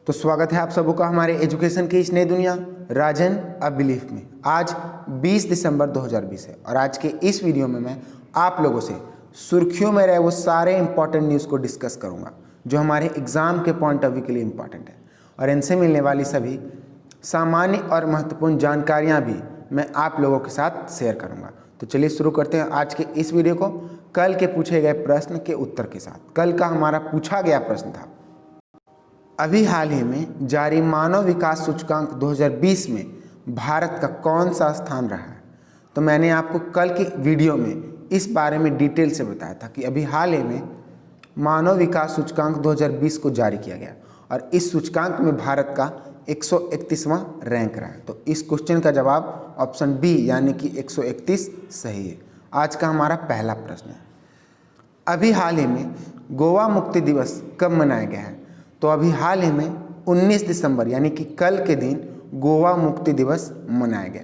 तो स्वागत है आप सबों का हमारे एजुकेशन की इस नई दुनिया राजन अ बिलीफ में। आज 20 दिसंबर 2020 है और आज के इस वीडियो में मैं आप लोगों से सुर्खियों में रहे वो सारे इंपॉर्टेंट न्यूज़ को डिस्कस करूंगा जो हमारे एग्ज़ाम के पॉइंट ऑफ व्यू के लिए इंपॉर्टेंट है, और इनसे मिलने वाली सभी सामान्य और महत्वपूर्ण जानकारियाँ भी मैं आप लोगों के साथ शेयर करूँगा। तो चलिए शुरू करते हैं आज के इस वीडियो को कल के पूछे गए प्रश्न के उत्तर के साथ। कल का हमारा पूछा गया प्रश्न था, अभी हाल ही में जारी मानव विकास सूचकांक 2020 में भारत का कौन सा स्थान रहा है। तो मैंने आपको कल के वीडियो में इस बारे में डिटेल से बताया था कि अभी हाल ही में मानव विकास सूचकांक 2020 को जारी किया गया और इस सूचकांक में भारत का 131वां रैंक रहा है। तो इस क्वेश्चन का जवाब ऑप्शन बी यानी कि 131 सही है। आज का हमारा पहला प्रश्न है, अभी हाल ही में गोवा मुक्ति दिवस कब मनाया गया है। तो अभी हाल ही में 19 दिसंबर यानी कि कल के दिन गोवा मुक्ति दिवस मनाया गया,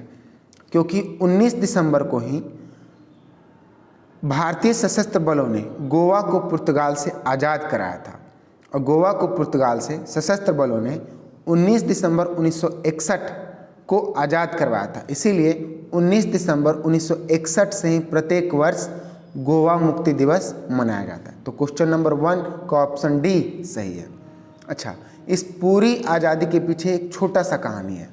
क्योंकि 19 दिसंबर को ही भारतीय सशस्त्र बलों ने गोवा को पुर्तगाल से आज़ाद कराया था और गोवा को पुर्तगाल से सशस्त्र बलों ने 19 दिसंबर 1961 को आज़ाद करवाया था। इसीलिए 19 दिसंबर 1961 से ही प्रत्येक वर्ष गोवा मुक्ति दिवस मनाया जाता है। तो क्वेश्चन नंबर 1 का ऑप्शन डी सही है। अच्छा, इस पूरी आज़ादी के पीछे एक छोटा सा कहानी है,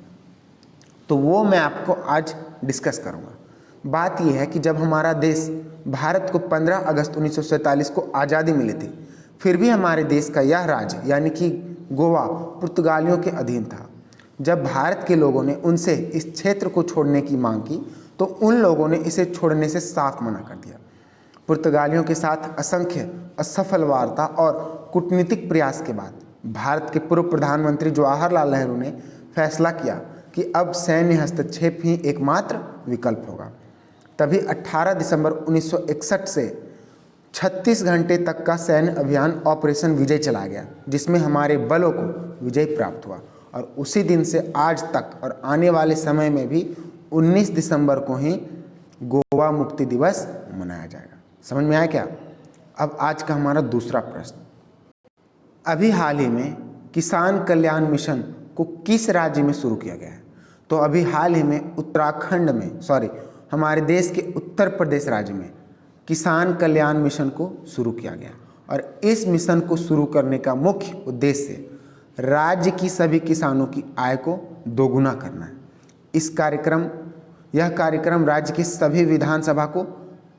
तो वो मैं आपको आज डिस्कस करूँगा। बात यह है कि जब हमारा देश भारत को 15 अगस्त 1947 को आज़ादी मिली थी, फिर भी हमारे देश का यह राज्य यानी कि गोवा पुर्तगालियों के अधीन था। जब भारत के लोगों ने उनसे इस क्षेत्र को छोड़ने की मांग की तो उन लोगों ने इसे छोड़ने से साफ मना कर दिया। पुर्तगालियों के साथ असंख्य असफल वार्ता और कूटनीतिक प्रयास के बाद भारत के पूर्व प्रधानमंत्री जवाहरलाल नेहरू ने फैसला किया कि अब सैन्य हस्तक्षेप ही एकमात्र विकल्प होगा। तभी 18 दिसंबर 1961 से 36 घंटे तक का सैन्य अभियान ऑपरेशन विजय चला गया, जिसमें हमारे बलों को विजय प्राप्त हुआ। और उसी दिन से आज तक और आने वाले समय में भी 19 दिसंबर को ही गोवा मुक्ति दिवस मनाया जाएगा। समझ में आया क्या? अब आज का हमारा दूसरा प्रश्न, अभी हाल ही में किसान कल्याण मिशन को किस राज्य में शुरू किया गया है। तो अभी हाल ही में उत्तराखंड में हमारे देश के उत्तर प्रदेश राज्य में किसान कल्याण मिशन को शुरू किया गया और इस मिशन को शुरू करने का मुख्य उद्देश्य राज्य की सभी किसानों की आय को दोगुना करना है। यह कार्यक्रम राज्य की सभी विधानसभा को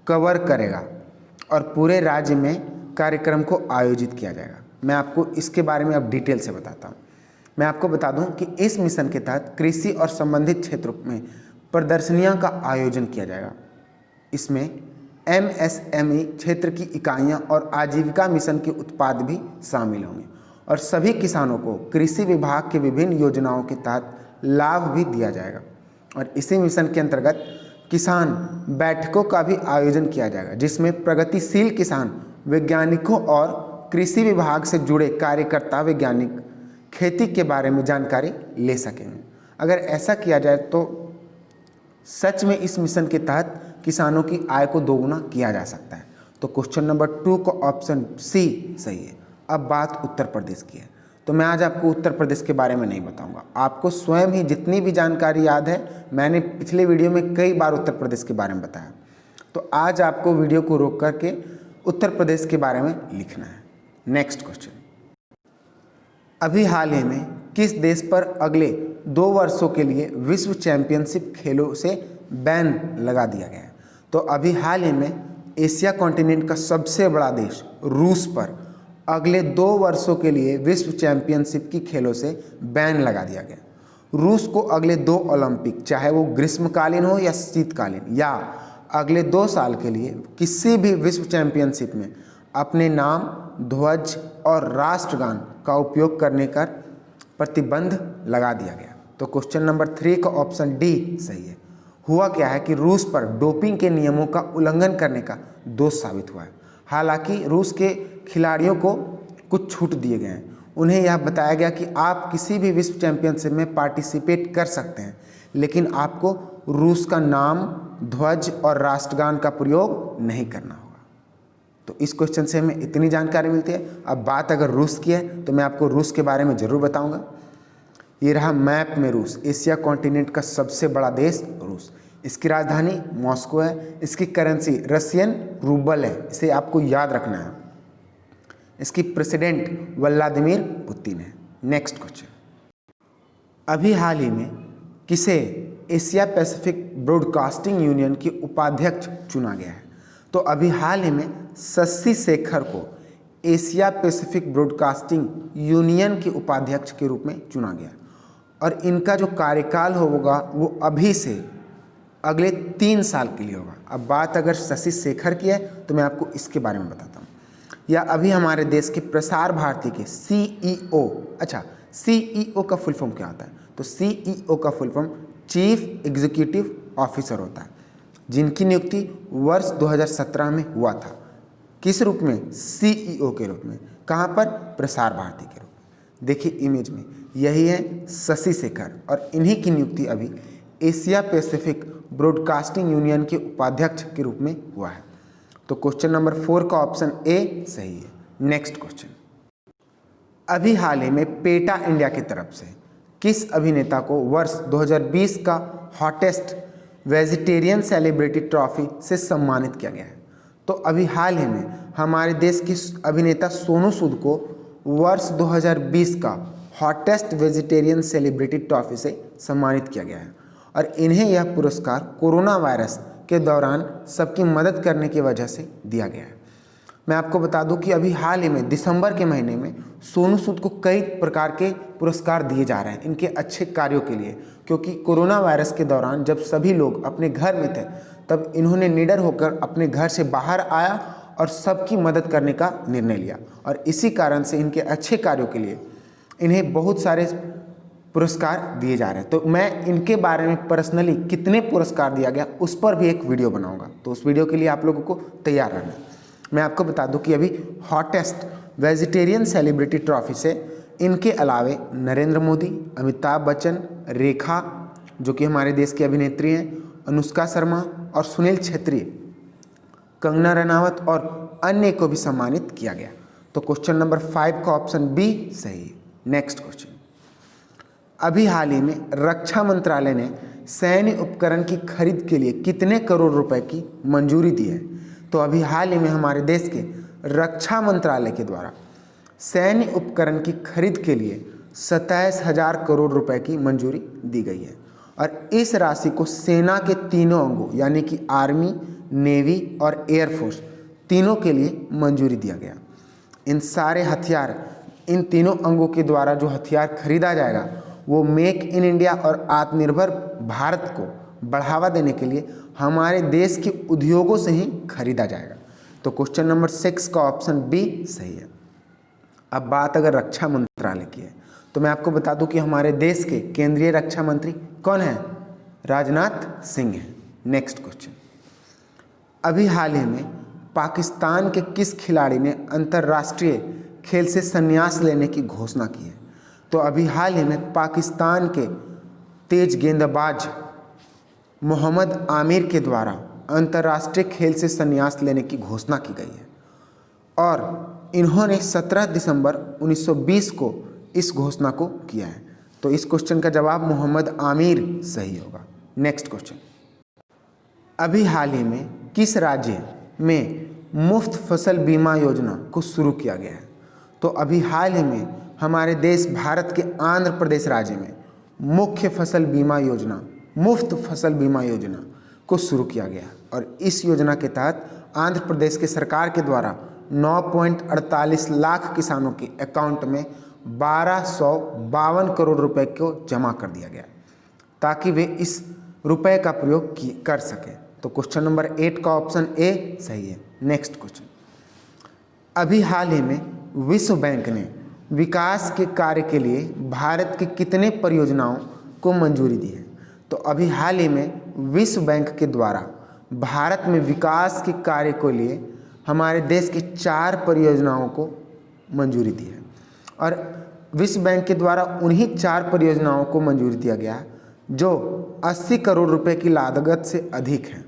कवर करेगा और पूरे राज्य में कार्यक्रम को आयोजित किया जाएगा। मैं आपको इसके बारे में अब डिटेल से बताता हूँ। मैं आपको बता दूं कि इस मिशन के तहत कृषि और संबंधित क्षेत्रों में प्रदर्शनियां का आयोजन किया जाएगा। इसमें MSME क्षेत्र की इकाइयां और आजीविका मिशन के उत्पाद भी शामिल होंगे और सभी किसानों को कृषि विभाग के विभिन्न योजनाओं के तहत लाभ भी दिया जाएगा। और इसी मिशन के अंतर्गत किसान बैठकों का भी आयोजन किया जाएगा, जिसमें प्रगतिशील किसान वैज्ञानिकों और कृषि विभाग से जुड़े कार्यकर्ता वैज्ञानिक खेती के बारे में जानकारी ले सकेंगे। अगर ऐसा किया जाए तो सच में इस मिशन के तहत किसानों की आय को दोगुना किया जा सकता है। तो क्वेश्चन नंबर 2 का ऑप्शन सी सही है। अब बात उत्तर प्रदेश की है, तो मैं आज आपको उत्तर प्रदेश के बारे में नहीं बताऊंगा। आपको स्वयं ही जितनी भी जानकारी याद है, मैंने पिछले वीडियो में कई बार उत्तर प्रदेश के बारे में बताया। तो आज आपको वीडियो को रोक करके उत्तर प्रदेश के बारे में लिखना है। नेक्स्ट क्वेश्चन, अभी हाल ही में किस देश पर अगले 2 वर्षों के लिए विश्व चैंपियनशिप खेलों से बैन लगा दिया गया है। तो अभी हाल ही में एशिया कॉन्टिनेंट का सबसे बड़ा देश रूस पर अगले 2 वर्षों के लिए विश्व चैंपियनशिप की खेलों से बैन लगा दिया गया। रूस को अगले 2 ओलंपिक, चाहे वो ग्रीष्मकालीन हो या शीतकालीन, या अगले 2 साल के लिए किसी भी विश्व चैंपियनशिप में अपने नाम, ध्वज और राष्ट्रगान का उपयोग करने का प्रतिबंध लगा दिया गया। तो क्वेश्चन नंबर 3 का ऑप्शन डी सही है। हुआ क्या है कि रूस पर डोपिंग के नियमों का उल्लंघन करने का दोष साबित हुआ है। हालांकि रूस के खिलाड़ियों को कुछ छूट दिए गए हैं। उन्हें यह बताया गया कि आप किसी भी विश्व चैंपियनशिप में पार्टिसिपेट कर सकते हैं, लेकिन आपको रूस का नाम, ध्वज और राष्ट्रगान का प्रयोग नहीं करना होगा। तो तो इस क्वेश्चन से हमें इतनी जानकारी मिलती है। अब बात अगर रूस की है तो मैं आपको रूस के बारे में ज़रूर बताऊंगा। ये रहा मैप में रूस, एशिया कॉन्टिनेंट का सबसे बड़ा देश रूस। इसकी राजधानी मॉस्को है। इसकी करेंसी रशियन रूबल है, इसे आपको याद रखना है। इसकी प्रेसिडेंट व्लादिमीर पुतिन है। नेक्स्ट क्वेश्चन, अभी हाल ही में किसे एशिया पैसिफिक ब्रॉडकास्टिंग यूनियन की उपाध्यक्ष चुना गया है? तो अभी हाल ही में शशि शेखर को एशिया पैसिफिक ब्रॉडकास्टिंग यूनियन के उपाध्यक्ष के रूप में चुना गया और इनका जो कार्यकाल होगा वो अभी से अगले 3 साल के लिए होगा। अब बात अगर शशि शेखर की है तो मैं आपको इसके बारे में बताता हूँ। या अभी हमारे देश के प्रसार भारती के CEO, अच्छा CEO का फुल फॉर्म क्या होता है? तो CEO का full form chief executive officer होता है, जिनकी नियुक्ति वर्ष 2017 में हुआ था। किस रूप में? CEO के रूप में। कहाँ पर? प्रसार भारती के रूप में। देखिए इमेज में, यही है शशि शेखर और इन्हीं की नियुक्ति अभी एशिया पैसिफिक ब्रॉडकास्टिंग यूनियन के उपाध्यक्ष के रूप में हुआ है। तो क्वेश्चन नंबर 4 का ऑप्शन ए सही है। नेक्स्ट क्वेश्चन, अभी हाल ही में पेटा इंडिया की तरफ से किस अभिनेता को वर्ष 2020 का हॉटेस्ट वेजिटेरियन सेलिब्रिटी ट्रॉफी से सम्मानित किया गया है? तो अभी हाल ही में हमारे देश की अभिनेता सोनू सूद को वर्ष 2020 का हॉटेस्ट वेजिटेरियन सेलिब्रिटी ट्रॉफी से सम्मानित किया गया है और इन्हें यह पुरस्कार कोरोना वायरस के दौरान सबकी मदद करने की वजह से दिया गया है। मैं आपको बता दूं कि अभी हाल ही में दिसंबर के महीने में सोनू सूद को कई प्रकार के पुरस्कार दिए जा रहे हैं इनके अच्छे कार्यों के लिए, क्योंकि कोरोना वायरस के दौरान जब सभी लोग अपने घर में थे तब इन्होंने निडर होकर अपने घर से बाहर आया और सबकी मदद करने का निर्णय लिया और इसी कारण से इनके अच्छे कार्यों के लिए इन्हें बहुत सारे पुरस्कार दिए जा रहे हैं। तो मैं इनके बारे में पर्सनली कितने पुरस्कार दिया गया उस पर भी एक वीडियो बनाऊंगा, तो उस वीडियो के लिए आप लोगों को तैयार रहना है। मैं आपको बता दूं कि अभी हॉटेस्ट वेजिटेरियन सेलिब्रिटी ट्रॉफी से इनके अलावे नरेंद्र मोदी, अमिताभ बच्चन, रेखा जो कि हमारे देश की अभिनेत्री हैं, अनुष्का शर्मा और सुनील छेत्री, कंगना रनावत और अन्य को भी सम्मानित किया गया। तो क्वेश्चन नंबर 5 का ऑप्शन बी सही है। नेक्स्ट क्वेश्चन, अभी हाल ही में रक्षा मंत्रालय ने सैन्य उपकरण की खरीद के लिए कितने करोड़ रुपए की मंजूरी दी है? तो अभी हाल ही में हमारे देश के रक्षा मंत्रालय के द्वारा सैन्य उपकरण की खरीद के लिए 27,000 करोड़ रुपए की मंजूरी दी गई है और इस राशि को सेना के तीनों अंगों यानी कि आर्मी, नेवी और एयरफोर्स तीनों के लिए मंजूरी दिया गया। इन सारे हथियार, इन तीनों अंगों के द्वारा जो हथियार खरीदा जाएगा वो मेक इन इंडिया और आत्मनिर्भर भारत को बढ़ावा देने के लिए हमारे देश के उद्योगों से ही खरीदा जाएगा। तो क्वेश्चन नंबर 6 का ऑप्शन बी सही है। अब बात अगर रक्षा मंत्रालय की है तो मैं आपको बता दूं कि हमारे देश के केंद्रीय रक्षा मंत्री कौन है? राजनाथ सिंह हैं। नेक्स्ट क्वेश्चन, अभी हाल ही में पाकिस्तान के किस खिलाड़ी ने अंतर्राष्ट्रीय खेल से संन्यास लेने की घोषणा की है? तो अभी हाल ही में पाकिस्तान के तेज गेंदबाज मोहम्मद आमिर के द्वारा अंतर्राष्ट्रीय खेल से संन्यास लेने की घोषणा की गई है और इन्होंने 17 दिसंबर 1920 को इस घोषणा को किया है। तो इस क्वेश्चन का जवाब मोहम्मद आमिर सही होगा। नेक्स्ट क्वेश्चन, अभी हाल ही में किस राज्य में मुफ्त फसल बीमा योजना को शुरू किया गया है? तो अभी हाल ही में हमारे देश भारत के आंध्र प्रदेश राज्य में मुफ्त फसल बीमा योजना को शुरू किया गया और इस योजना के तहत आंध्र प्रदेश के सरकार के द्वारा 9.48 लाख किसानों के अकाउंट में 1252 करोड़ रुपए को जमा कर दिया गया ताकि वे इस रुपए का प्रयोग कर सकें। तो क्वेश्चन नंबर 8 का ऑप्शन ए सही है। नेक्स्ट क्वेश्चन, अभी हाल ही में विश्व बैंक ने विकास के कार्य के लिए भारत की कितने परियोजनाओं को मंजूरी दी है? तो अभी हाल ही में विश्व बैंक के द्वारा भारत में विकास के कार्य के लिए हमारे देश की 4 परियोजनाओं को मंजूरी दी है और विश्व बैंक के द्वारा उन्हीं 4 परियोजनाओं को मंजूरी दिया गया जो 80 करोड़ रुपए की लागत से अधिक है।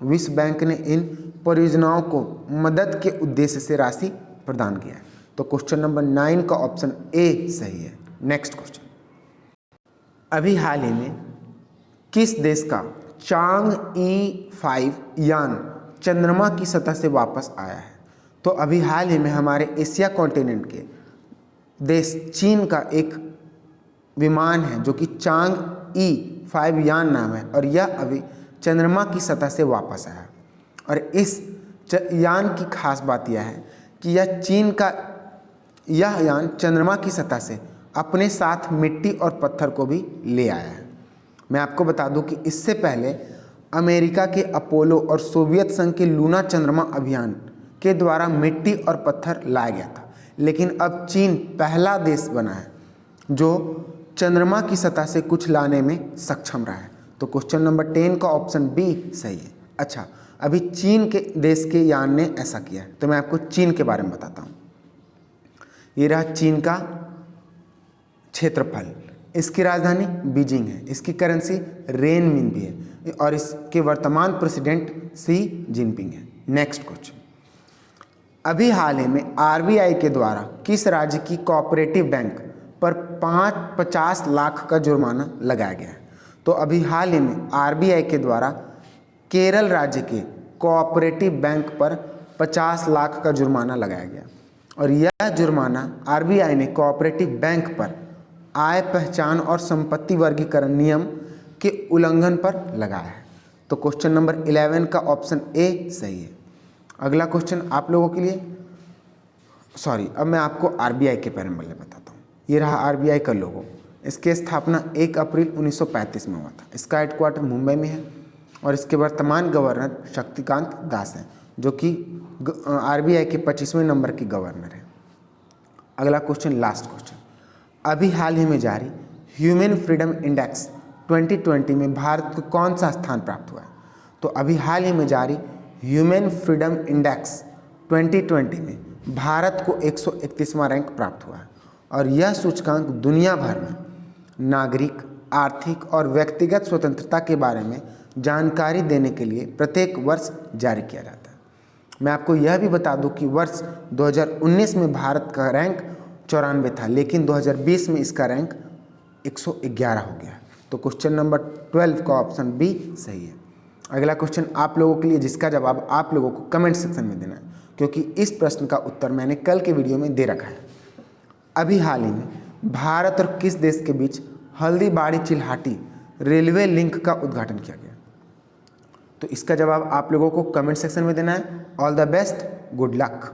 विश्व बैंक ने इन परियोजनाओं को मदद के उद्देश्य से राशि प्रदान किया है? तो क्वेश्चन नंबर 9 का ऑप्शन ए सही है। नेक्स्ट क्वेश्चन, अभी हाल ही में किस देश का चांग-E 5 यान चंद्रमा की सतह से वापस आया है? तो अभी हाल ही में हमारे एशिया कॉन्टिनेंट के देश चीन का एक विमान है जो कि चांग-E 5 यान नाम है, और यह अभी चंद्रमा की सतह से वापस आया। और इस यान की खास बात यह है कि यह यान चंद्रमा की सतह से अपने साथ मिट्टी और पत्थर को भी ले आया है। मैं आपको बता दूं कि इससे पहले अमेरिका के अपोलो और सोवियत संघ के लूना चंद्रमा अभियान के द्वारा मिट्टी और पत्थर लाया गया था, लेकिन अब चीन पहला देश बना है जो चंद्रमा की सतह से कुछ लाने में सक्षम रहा है। तो क्वेश्चन नंबर 10 का ऑप्शन बी सही है। अच्छा, अभी चीन के देश के यान ने ऐसा किया है, तो मैं आपको चीन के बारे में बताता हूँ। ये रहा चीन का क्षेत्रफल, इसकी राजधानी बीजिंग है, इसकी करेंसी रेनमिन भी है, और इसके वर्तमान प्रेसिडेंट शी जिनपिंग है। नेक्स्ट क्वेश्चन, अभी हाल ही में आरबीआई के द्वारा किस राज्य की कोऑपरेटिव बैंक पर 50 लाख का जुर्माना लगाया गया है? तो अभी हाल ही में आरबीआई के द्वारा केरल राज्य के कोऑपरेटिव बैंक पर 50 लाख का जुर्माना लगाया गया, और यह जुर्माना आरबीआई ने कोऑपरेटिव बैंक पर आय पहचान और संपत्ति वर्गीकरण नियम के उल्लंघन पर लगाया है। तो क्वेश्चन नंबर 11 का ऑप्शन ए सही है। अगला क्वेश्चन आप लोगों के लिए, अब मैं आपको आरबीआई के बारे में बताता हूँ। ये रहा आरबीआई का लोगो। इसकी स्थापना 1 अप्रैल 1935 में हुआ था। इसका हेडक्वार्टर मुंबई में है, और इसके वर्तमान गवर्नर शक्तिकांत दास हैं, जो कि आरबीआई के 25वें नंबर के गवर्नर हैं। अगला क्वेश्चन, लास्ट क्वेश्चन, अभी हाल ही में जारी ह्यूमन फ्रीडम इंडेक्स 2020 में भारत को कौन सा स्थान प्राप्त हुआ है? तो अभी हाल ही में जारी ह्यूमन फ्रीडम इंडेक्स 2020 में भारत को 131वां रैंक प्राप्त हुआ है, और यह सूचकांक दुनिया भर में नागरिक, आर्थिक और व्यक्तिगत स्वतंत्रता के बारे में जानकारी देने के लिए प्रत्येक वर्ष जारी किया जाता है। मैं आपको यह भी बता दूं कि वर्ष 2019 में भारत का रैंक 94 था, लेकिन 2020 में इसका रैंक 111 हो गया। तो क्वेश्चन नंबर 12 का ऑप्शन बी सही है। अगला क्वेश्चन आप लोगों के लिए, जिसका जवाब आप लोगों को कमेंट सेक्शन में देना है, क्योंकि इस प्रश्न का उत्तर मैंने कल के वीडियो में दे रखा है। अभी हाल ही में भारत और किस देश के बीच हल्दीबाड़ी चिल्हाटी रेलवे लिंक का उद्घाटन किया गया? तो इसका जवाब आप लोगों को कमेंट सेक्शन में देना है। All the best, good luck.